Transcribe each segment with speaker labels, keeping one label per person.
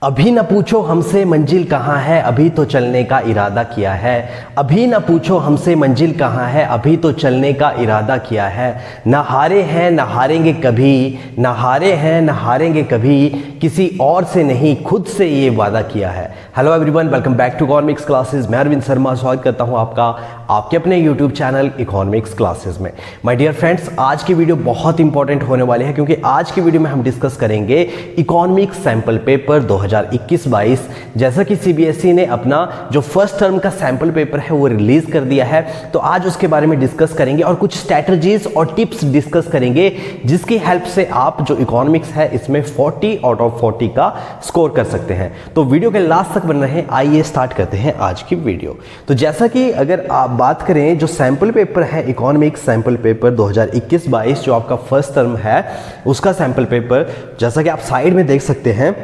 Speaker 1: अभी न पूछो हमसे मंजिल कहाँ है, अभी तो चलने का इरादा किया है। अभी न पूछो हमसे मंजिल कहाँ है, अभी तो चलने का इरादा किया है। न हारे हैं न हारेंगे कभी, न हारे हैं न हारेंगे कभी, किसी और से नहीं खुद से ये वादा किया है। Hello everyone, welcome back to economics classes. मैं अरविंद शर्मा स्वागत करता हूँ आपका आपके अपने यूट्यूब चैनल इकोनॉमिक्स क्लासेस में। माय डियर फ्रेंड्स, आज की वीडियो बहुत इंपॉर्टेंट होने वाली है क्योंकि आज की वीडियो में हम डिस्कस करेंगे इकोनॉमिक्स सैंपल पेपर 2021-22। जैसा कि सीबीएसई ने अपना जो फर्स्ट टर्म का सैंपल पेपर है वो रिलीज कर दिया है, तो आज उसके बारे में डिस्कस करेंगे और कुछ स्ट्रैटेजीज और टिप्स डिस्कस करेंगे जिसकी हेल्प से आप जो इकोनॉमिक्स है इसमें 40 आउट ऑफ 40 का स्कोर कर सकते हैं। तो वीडियो के लास्ट तक बन रहे हैं। आइए स्टार्ट करते हैं आज की वीडियो। तो जैसा कि अगर आप बात करें जो सैंपल पेपर है इकोनॉमिक्स सैंपल पेपर 2021-22 जो आपका फर्स्ट टर्म है उसका सैंपल पेपर, जैसा कि आप साइड में देख सकते हैं,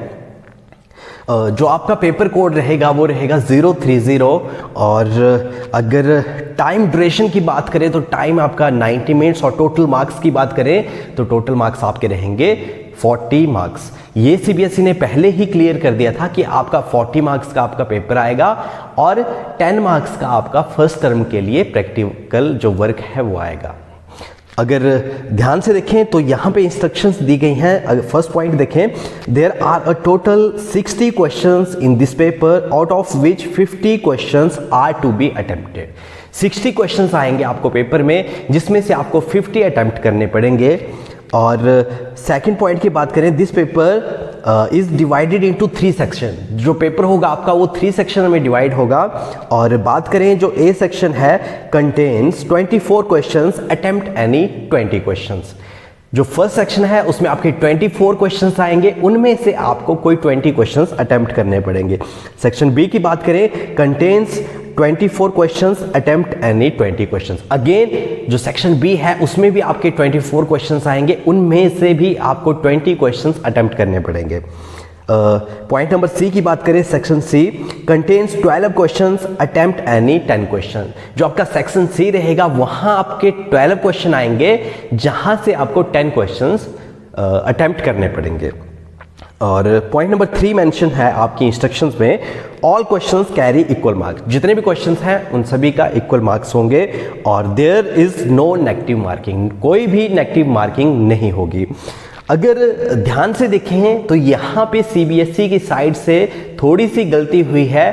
Speaker 1: जो आपका पेपर कोड रहेगा वो रहेगा 030। और अगर टाइम ड्यूरेशन की बात करें तो टाइम आपका 90 मिनट्स और टोटल मार्क्स की बात करें तो टोटल मार्क्स आपके रहेंगे 40 मार्क्स। ये सीबीएसई ने पहले ही क्लियर कर दिया था कि आपका 40 मार्क्स का आपका पेपर आएगा और 10 मार्क्स का आपका फर्स्ट टर्म के लिए प्रैक्टिकल जो वर्क है वो आएगा। अगर ध्यान से देखें तो यहाँ पे इंस्ट्रक्शंस दी गई हैं। अगर फर्स्ट पॉइंट देखें, there are a total 60 questions in this paper out of which 50 questions are to be attempted. 60 questions आएंगे आपको पेपर में जिसमें से आपको 50 अटेम्प्ट करने पड़ेंगे। और सेकंड पॉइंट की बात करें, this paper is divided into 3 section. जो पेपर होगा आपका वो 3 सेक्शन में डिवाइड होगा। और बात करें जो ए सेक्शन है, contains 24 questions, attempt any 20 questions. जो फर्स्ट सेक्शन है उसमें आपके 24 क्वेश्चंस आएंगे, उनमें से आपको कोई 20 क्वेश्चंस अटेम्प्ट करने पड़ेंगे। सेक्शन बी की बात करें, contains 24 questions, attempt any 20 questions. Again जो सेक्शन बी है उसमें भी आपके 24 क्वेश्चंस आएंगे, उनमें से भी आपको 20 क्वेश्चंस अटेम्प्ट करने पड़ेंगे। पॉइंट नंबर सी की बात करें, section C contains 12 questions, attempt any 10 question. जो आपका सेक्शन सी रहेगा वहां आपके 12 क्वेश्चन आएंगे जहां से आपको 10 क्वेश्चंस अटेम्प्ट करने पड़ेंगे। और पॉइंट नंबर 3 मेंशन है आपकी इंस्ट्रक्शंस में, all questions carry equal marks. जितने भी क्वेश्चंस हैं उन सभी का इक्वल मार्क्स होंगे और there is no negative marking, कोई भी नेगेटिव मार्किंग नहीं होगी। अगर ध्यान से देखें तो यहाँ पे सीबीएसई की साइड से थोड़ी सी गलती हुई है।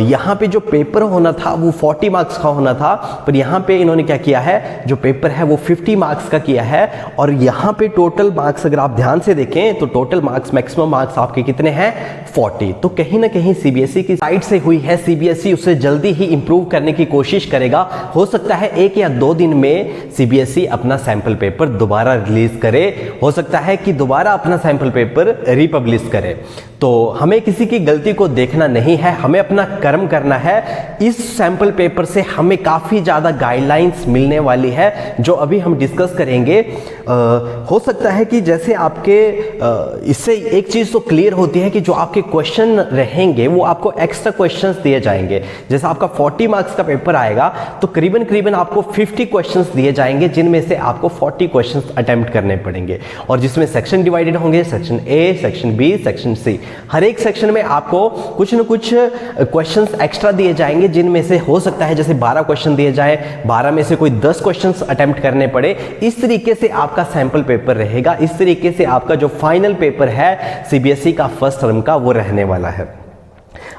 Speaker 1: यहाँ पे जो पेपर होना था वो 40 मार्क्स का होना था, पर यहाँ पे इन्होंने क्या किया है, जो पेपर है वो 50 मार्क्स का किया है। और यहाँ पे टोटल मार्क्स अगर आप ध्यान से देखें तो टोटल मार्क्स, मैक्सिमम मार्क्स आपके कितने हैं, 40। तो कहीं ना कहीं सीबीएसई की साइड से हुई है। सीबीएसई उसे जल्दी ही इंप्रूव करने की कोशिश करेगा। हो सकता है 1 या 2 दिन में सीबीएसई अपना सैंपल पेपर दोबारा रिलीज करे, हो सकता है कि दोबारा अपना सैंपल पेपर रिपब्लिश करे। तो हमें किसी की गलती को देखना नहीं है, हमें अपना कर्म करना है। इस सैंपल पेपर से हमें काफी ज्यादा गाइडलाइंस मिलने वाली है जो अभी हम डिस्कस करेंगे। हो सकता है कि जैसे आपके इससे एक चीज तो क्लियर होती है कि जो आपके क्वेश्चन रहेंगे वो आपको एक्स्ट्रा क्वेश्चंस दिए जाएंगे। जैसे आपका 40 मार्क्स का पेपर आएगा तो करीबन करीबन आपको 50 क्वेश्चंस दिए जाएंगे जिनमें से आपको 40 क्वेश्चंस अटेम्प्ट करने पड़ेंगे। और जिसमें सेक्शन डिवाइडेड होंगे, section A, section B, section C. हर एक सेक्शन में आपको कुछ न कुछ क्वेश्चंस एक्स्ट्रा दिए जाएंगे जिनमें से हो सकता है जैसे 12 क्वेश्चन दिए जाए, 12 में से कोई 10 क्वेश्चंस अटेम्प्ट करने पड़े। इस तरीके से आपका सैंपल पेपर रहेगा। इस तरीके से आपका जो फाइनल पेपर है सीबीएसई का फर्स्ट टर्म का वो रहने वाला है।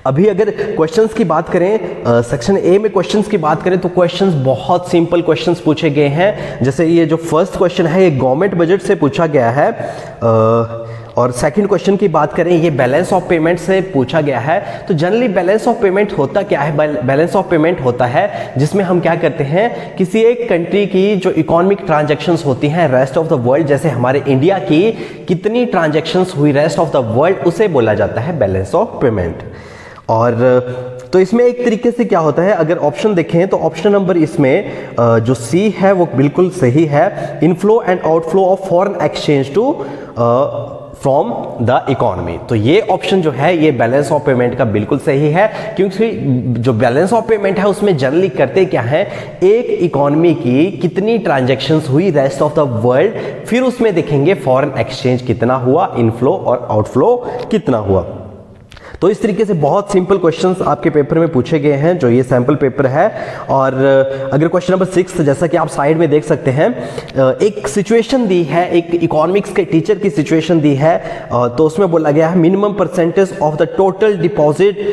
Speaker 1: अभी अगर क्वेश्चंस की बात करें, सेक्शन ए में क्वेश्चंस की बात करें तो क्वेश्चंस बहुत सिंपल क्वेश्चंस पूछे गए हैं। जैसे ये जो फर्स्ट क्वेश्चन है ये गवर्नमेंट बजट से पूछा गया है। और सेकंड क्वेश्चन की बात करें, ये बैलेंस ऑफ पेमेंट से पूछा गया है। तो जनरली बैलेंस ऑफ पेमेंट होता क्या है? बैलेंस ऑफ पेमेंट होता है जिसमें हम क्या करते हैं, किसी एक कंट्री की जो इकोनॉमिक ट्रांजैक्शंस होती हैं रेस्ट ऑफ द वर्ल्ड, जैसे हमारे इंडिया की कितनी ट्रांजैक्शंस हुई रेस्ट ऑफ द वर्ल्ड, उसे बोला जाता है बैलेंस ऑफ पेमेंट। और तो इसमें एक तरीके से क्या होता है, अगर ऑप्शन देखें तो ऑप्शन नंबर इसमें जो सी है वो बिल्कुल सही है, inflow and outflow of foreign exchange to from the economy. तो ये ऑप्शन जो है ये बैलेंस ऑफ पेमेंट का बिल्कुल सही है, क्योंकि जो बैलेंस ऑफ पेमेंट है उसमें जनरली करते क्या है, एक इकोनॉमी की कितनी ट्रांजैक्शंस हुई रेस्ट ऑफ द वर्ल्ड, फिर उसमें देखेंगे फॉरेन एक्सचेंज कितना हुआ, इनफ्लो और आउटफ्लो कितना हुआ। तो इस तरीके से बहुत सिंपल क्वेश्चंस आपके पेपर में पूछे गए हैं, जो ये सैंपल पेपर है। और अगर क्वेश्चन नंबर 6, जैसा कि आप साइड में देख सकते हैं, एक सिचुएशन दी है, एक इकोनॉमिक्स के टीचर की सिचुएशन दी है, तो उसमें बोला गया है minimum percentage of the total deposit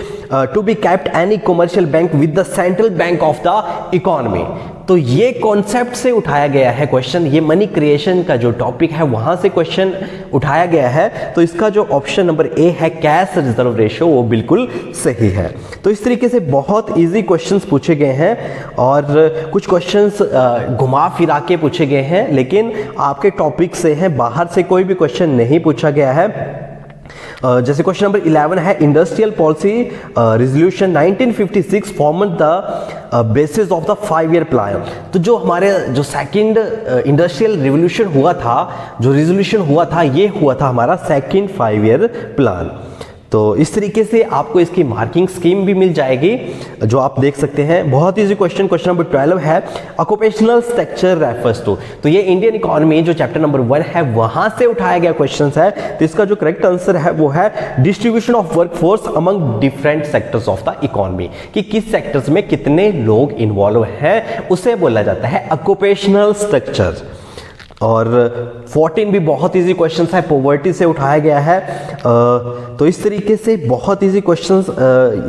Speaker 1: to be kept any commercial bank with the central bank of the economy. तो ये कॉन्सेप्ट से उठाया गया है क्वेश्चन, ये मनी क्रिएशन का जो टॉपिक है वहां से क्वेश्चन उठाया गया है। तो इसका जो ऑप्शन नंबर ए है कैश रिजर्व रेशियो, वो बिल्कुल सही है। तो इस तरीके से बहुत इजी क्वेश्चंस पूछे गए हैं और कुछ क्वेश्चंस घुमा फिरा के पूछे गए हैं, लेकिन आपके टॉपिक से हैं, बाहर से कोई भी क्वेश्चन नहीं पूछा गया है। जैसे क्वेश्चन नंबर 11 है industrial policy resolution 1956 form the basis of the 5-year plan. तो जो हमारे जो सेकंड इंडस्ट्रियल रिवोल्यूशन हुआ था, जो रेजोल्यूशन हुआ था, ये हुआ था हमारा सेकंड 5-year प्लान। तो इस तरीके से आपको इसकी मार्किंग स्कीम भी मिल जाएगी, जो आप देख सकते हैं। बहुत इजी क्वेश्चन, क्वेश्चन नंबर 12 है ऑक्यूपेशनल स्ट्रक्चर रेफर्स टू। तो ये इंडियन इकोनॉमी जो चैप्टर नंबर 1 है वहां से उठाया गया क्वेश्चन है। तो इसका जो करेक्ट आंसर है वो है distribution of workforce among different sectors of the economy, कि किस सेक्टर्स में कितने लोग इन्वॉल्व हैं, उसे बोला जाता है ऑक्यूपेशनल स्ट्रक्चर। और 14 भी बहुत इजी क्वेश्चन है, पॉवर्टी से उठाया गया है। तो इस तरीके से बहुत इजी क्वेश्चंस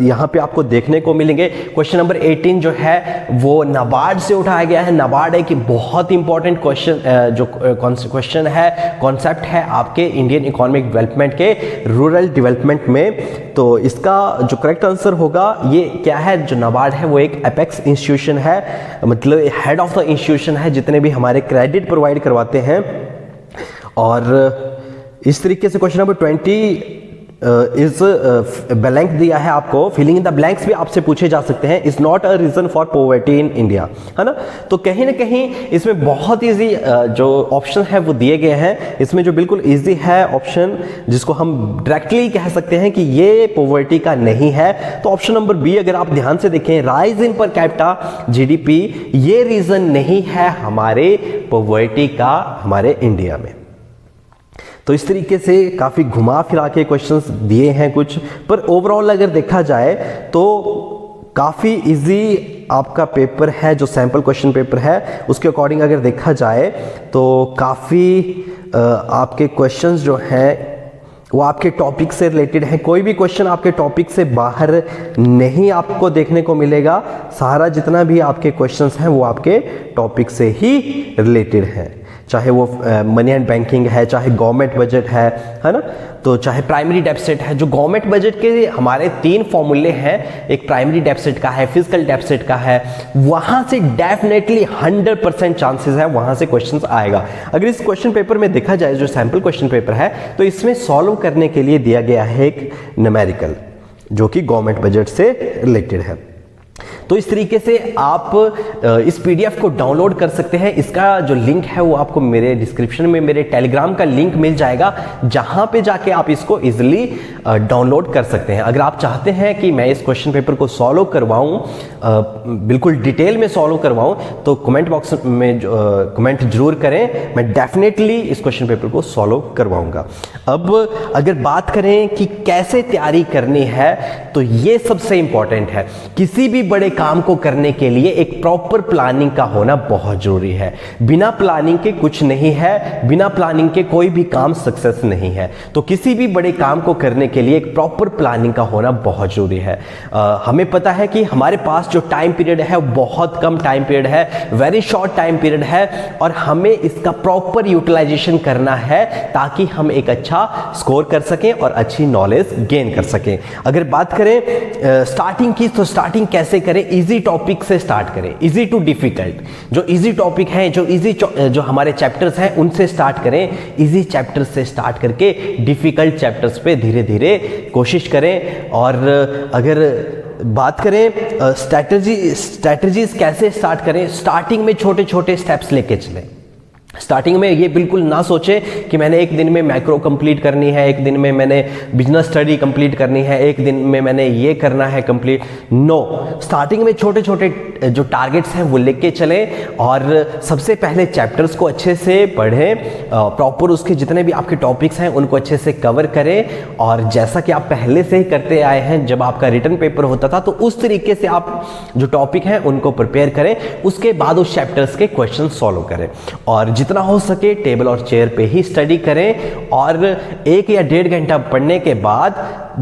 Speaker 1: यहाँ पे आपको देखने को मिलेंगे। क्वेश्चन नंबर 18 जो है वो नाबार्ड से उठाया गया है। नाबार्ड एक बहुत इंपॉर्टेंट क्वेश्चन, जो क्वेश्चन है, कॉन्सेप्ट है आपके इंडियन इकोनॉमिक डेवलपमेंट के रूरल डेवलपमेंट में। तो इसका जो करेक्ट आंसर होगा ये क्या है, जो नाबार्ड है वो एक एपेक्स इंस्टीट्यूशन है, मतलब हेड ऑफ द इंस्टीट्यूशन है जितने भी हमारे क्रेडिट प्रोवाइड करवाते हैं। और इस तरीके से क्वेश्चन नंबर 20 इज ब्लैंक दिया है आपको, फिलिंग इन द ब्लैंक्स भी आपसे पूछे जा सकते हैं। Is not a reason for poverty in India, है ना। तो कहीं ना कहीं इसमें बहुत इजी जो ऑप्शन है वो दिए गए हैं। इसमें जो बिल्कुल इजी है ऑप्शन, जिसको हम डायरेक्टली कह सकते हैं कि ये पॉवर्टी का नहीं है, तो ऑप्शन नंबर बी अगर आप ध्यान से देखें, rise in per capita GDP, ये रीजन नहीं है हमारे पॉवर्टी का हमारे इंडिया में। तो इस तरीके से काफ़ी घुमा फिरा के क्वेश्चंस दिए हैं कुछ, पर ओवरऑल अगर देखा जाए तो काफ़ी इजी आपका पेपर है। जो सैम्पल क्वेश्चन पेपर है उसके अकॉर्डिंग अगर देखा जाए तो काफ़ी आपके क्वेश्चंस जो हैं वो आपके टॉपिक से रिलेटेड है। कोई भी क्वेश्चन आपके टॉपिक से बाहर नहीं आपको देखने को मिलेगा। सारा जितना भी आपके क्वेश्चंस हैं वो आपके टॉपिक से ही रिलेटेड है, चाहे वो मनी एंड बैंकिंग है, चाहे गवर्नमेंट बजट है ना, तो चाहे प्राइमरी डेफिसिट है। जो गवर्नमेंट बजट के हमारे 3 फॉर्मूले हैं, एक प्राइमरी डेफिसिट का है, फिजिकल डेफिसिट का है, वहां से डेफिनेटली 100% चांसेस है वहां से क्वेश्चंस आएगा। अगर इस क्वेश्चन पेपर में देखा जाए, जो सैंपल क्वेश्चन पेपर है, तो इसमें सॉल्व करने के लिए दिया गया है एक न्यूमेरिकल, जो कि गवर्नमेंट बजट से रिलेटेड है। तो इस तरीके से आप इस पीडीएफ को डाउनलोड कर सकते हैं। इसका जो लिंक है वो आपको मेरे डिस्क्रिप्शन में मेरे टेलीग्राम का लिंक मिल जाएगा, जहां पे जाके आप इसको इजीली डाउनलोड कर सकते हैं। अगर आप चाहते हैं कि मैं इस क्वेश्चन पेपर को सॉल्व करवाऊं, बिल्कुल डिटेल में सॉल्व करवाऊं, तो कमेंट बॉक्स में कमेंट जरूर करें, मैं डेफिनेटली इस क्वेश्चन पेपर को सॉल्व करवाऊंगा। अब अगर बात करें कि कैसे तैयारी करनी है, तो ये सबसे इंपॉर्टेंट है। किसी भी बड़े काम को करने के लिए एक प्रॉपर प्लानिंग का होना बहुत जरूरी है। बिना प्लानिंग के कुछ नहीं है, बिना प्लानिंग के कोई भी काम सक्सेस नहीं है। तो किसी भी बड़े काम को करने के लिए एक प्रॉपर प्लानिंग का होना बहुत जरूरी है। हमें पता है कि हमारे पास जो टाइम पीरियड है बहुत कम टाइम पीरियड है, वेरी शॉर्ट टाइम पीरियड है, और हमें इसका प्रॉपर यूटिलाइजेशन करना है ताकि हम एक अच्छा स्कोर कर सकें और अच्छी नॉलेज गेन कर सकें। अगर बात करें स्टार्टिंग की, तो स्टार्टिंग कैसे करें? इजी टॉपिक से स्टार्ट करें, इजी टू डिफिकल्ट। जो इजी टॉपिक हैं, जो हमारे चैप्टर्स हैं, उनसे स्टार्ट करें। इजी चैप्टर्स से स्टार्ट करके डिफिकल्ट चैप्टर्स पे धीरे धीरे कोशिश करें। और अगर बात करें स्ट्रैटेजीज कैसे स्टार्ट करें, स्टार्टिंग में छोटे छोटे स्टेप्स लेके चलें। स्टार्टिंग में ये बिल्कुल ना सोचे कि मैंने एक दिन में मैक्रो कंप्लीट करनी है, एक दिन में मैंने बिजनेस स्टडी कंप्लीट करनी है, एक दिन में मैंने ये करना है कंप्लीट। नो, स्टार्टिंग में छोटे छोटे जो टारगेट्स हैं वो लेके चलें और सबसे पहले चैप्टर्स को अच्छे से पढ़ें, प्रॉपर उसके जितने भी आपके टॉपिक्स हैं उनको अच्छे से कवर करें। और जैसा कि आप पहले से ही करते आए हैं, जब आपका रिटन पेपर होता था तो उस तरीके से आप जो टॉपिक हैं उनको प्रिपेयर करें, उसके बाद उस चैप्टर्स के क्वेश्चन सॉल्व करें और जितना हो सके टेबल और चेयर पे ही स्टडी करें। और 1 या 1.5 घंटा पढ़ने के बाद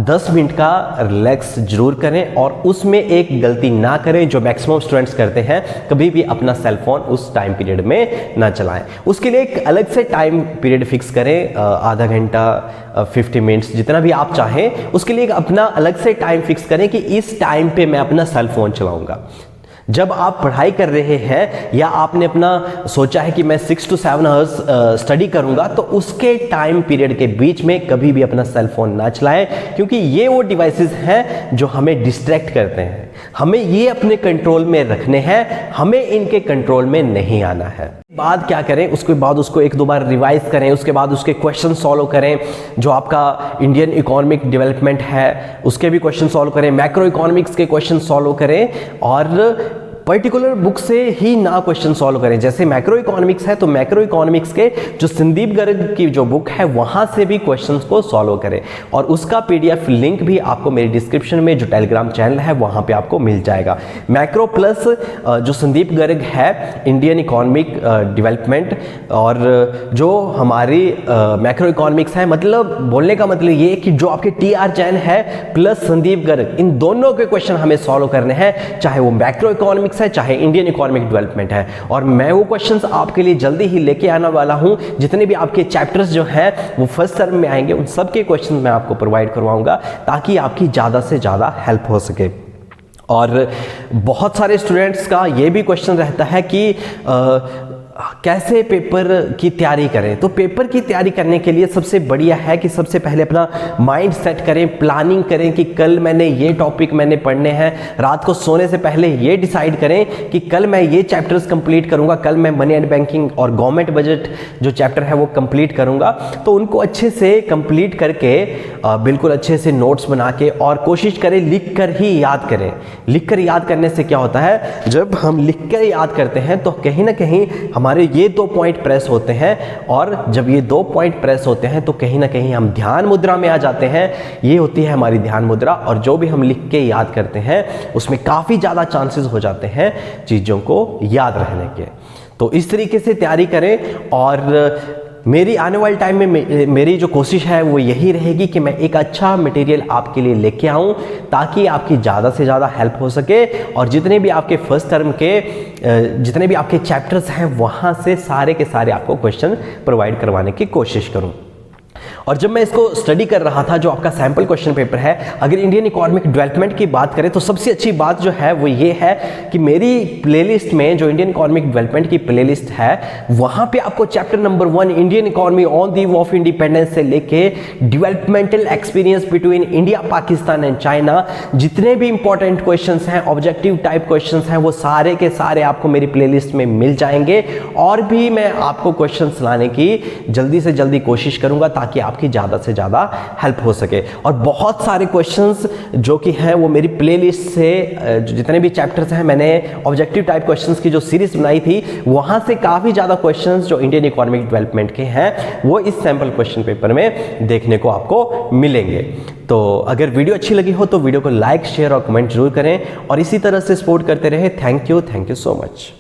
Speaker 1: 10 मिनट का रिलैक्स जरूर करें और उसमें एक गलती ना करें जो मैक्सिमम स्टूडेंट्स करते हैं, कभी भी अपना सेल फोन उस टाइम पीरियड में ना चलाएं। उसके लिए एक अलग से टाइम पीरियड फिक्स करें, आधा घंटा, 50 मिनट्स, जितना भी आप चाहें। उसके लिए एक अपना अलग से टाइम फिक्स करें कि इस टाइम पे मैं अपना सेल फोन चलाऊंगा। जब आप पढ़ाई कर रहे हैं या आपने अपना सोचा है कि मैं 6 to 7 आवर्स स्टडी करूंगा, तो उसके टाइम पीरियड के बीच में कभी भी अपना सेल फोन ना चलाएं, क्योंकि ये वो डिवाइसेस हैं जो हमें डिस्ट्रैक्ट करते हैं। हमें ये अपने कंट्रोल में रखने हैं, हमें इनके कंट्रोल में नहीं आना है। बाद क्या करें, उसके बाद उसको 1-2 बार रिवाइज करें, उसके बाद उसके क्वेश्चन सॉल्व करें। जो आपका इंडियन इकोनॉमिक डेवलपमेंट है उसके भी क्वेश्चन सॉल्व करें, मैक्रो इकोनॉमिक्स के क्वेश्चन सॉल्व करें और पर्टिकुलर बुक से ही ना क्वेश्चन सॉल्व करें। जैसे मैक्रो इकोनॉमिक्स है तो मैक्रो इकोनॉमिक्स के जो संदीप गर्ग की जो बुक है वहां से भी क्वेश्चंस को सॉल्व करें और उसका पीडीएफ लिंक भी आपको मेरी डिस्क्रिप्शन में जो टेलीग्राम चैनल है वहां पे आपको मिल जाएगा। मैक्रो प्लस जो संदीप गर्ग है इंडियन इकोनॉमिक डेवलपमेंट और जो हमारी मैक्रो इकोनॉमिक्स है, मतलब बोलने का मतलब ये कि जो आपके टीआर जैन है प्लस संदीप गर्ग, इन दोनों के क्वेश्चन हमें सॉल्व करने हैं, चाहे वो मैक्रो इकोनॉमिक्स है चाहे इंडियन इकोनॉमिक डेवलपमेंट है। और मैं वो क्वेश्चंस आपके लिए जल्दी ही लेके आने वाला हूं। जितने भी आपके चैप्टर्स जो हैं वो फर्स्ट टर्म में आएंगे, उन सब के क्वेश्चन मैं आपको प्रोवाइड करवाऊंगा ताकि आपकी ज़्यादा से ज़्यादा हेल्प हो सके। और बहुत सारे स्टूडेंट्स का ये भी क्वेश्चन रहता है कि कैसे पेपर की तैयारी करें। तो पेपर की तैयारी करने के लिए सबसे बढ़िया है कि सबसे पहले अपना माइंड सेट करें, प्लानिंग करें कि कल मैंने ये टॉपिक मैंने पढ़ने हैं। रात को सोने से पहले ये डिसाइड करें कि कल मैं ये चैप्टर्स कंप्लीट करूंगा, कल मैं मनी एंड बैंकिंग और गवर्नमेंट बजट जो चैप्टर है वो कंप्लीट करूंगा। तो उनको अच्छे से कंप्लीट करके बिल्कुल अच्छे से नोट्स बना के और कोशिश करें लिख कर ही याद करें। लिख कर याद करने से क्या होता है, जब हम लिख कर याद करते हैं तो कहीं ना कहीं हमारे ये 2 पॉइंट प्रेस होते हैं और जब ये 2 पॉइंट प्रेस होते हैं तो कहीं ना कहीं हम ध्यान मुद्रा में आ जाते हैं। ये होती है हमारी ध्यान मुद्रा और जो भी हम लिख के याद करते हैं उसमें काफ़ी ज़्यादा चांसेस हो जाते हैं चीज़ों को याद रहने के। तो इस तरीके से तैयारी करें और मेरी आने वाले टाइम में मेरी जो कोशिश है वो यही रहेगी कि मैं एक अच्छा मटेरियल आपके लिए लेके आऊं ताकि आपकी ज़्यादा से ज़्यादा हेल्प हो सके और जितने भी आपके फर्स्ट टर्म के जितने भी आपके चैप्टर्स हैं वहाँ से सारे के सारे आपको क्वेश्चन प्रोवाइड करवाने की कोशिश करूँ। और जब मैं इसको स्टडी कर रहा था, जो आपका सैम्पल क्वेश्चन पेपर है, अगर इंडियन इकोनॉमिक डेवलपमेंट की बात करें तो सबसे अच्छी बात जो है वो ये है कि मेरी प्लेलिस्ट में जो इंडियन इकोनॉमिक डेवलपमेंट की प्लेलिस्ट है वहां पे आपको chapter number 1 Indian economy on the eve of independence से लेके developmental experience between India, Pakistan and China, जितने भी इंपॉर्टेंट क्वेश्चंस हैं, ऑब्जेक्टिव टाइप क्वेश्चंस हैं, वो सारे के सारे आपको मेरी प्लेलिस्ट में मिल जाएंगे। और भी मैं आपको क्वेश्चंस लाने की जल्दी से जल्दी कोशिश करूंगा ताकि आपकी ज़्यादा से ज़्यादा हेल्प हो सके। और बहुत सारे क्वेश्चंस जो कि हैं वो मेरी प्लेलिस्ट से जितने भी चैप्टर्स हैं, मैंने ऑब्जेक्टिव टाइप क्वेश्चंस की जो सीरीज बनाई थी वहाँ से काफ़ी ज़्यादा क्वेश्चंस जो इंडियन इकोनॉमिक डेवलपमेंट के हैं वो इस सैम्पल क्वेश्चन पेपर में देखने को आपको मिलेंगे। तो अगर वीडियो अच्छी लगी हो तो वीडियो को लाइक, शेयर और कमेंट जरूर करें और इसी तरह से सपोर्ट करते रहे। Thank you so much.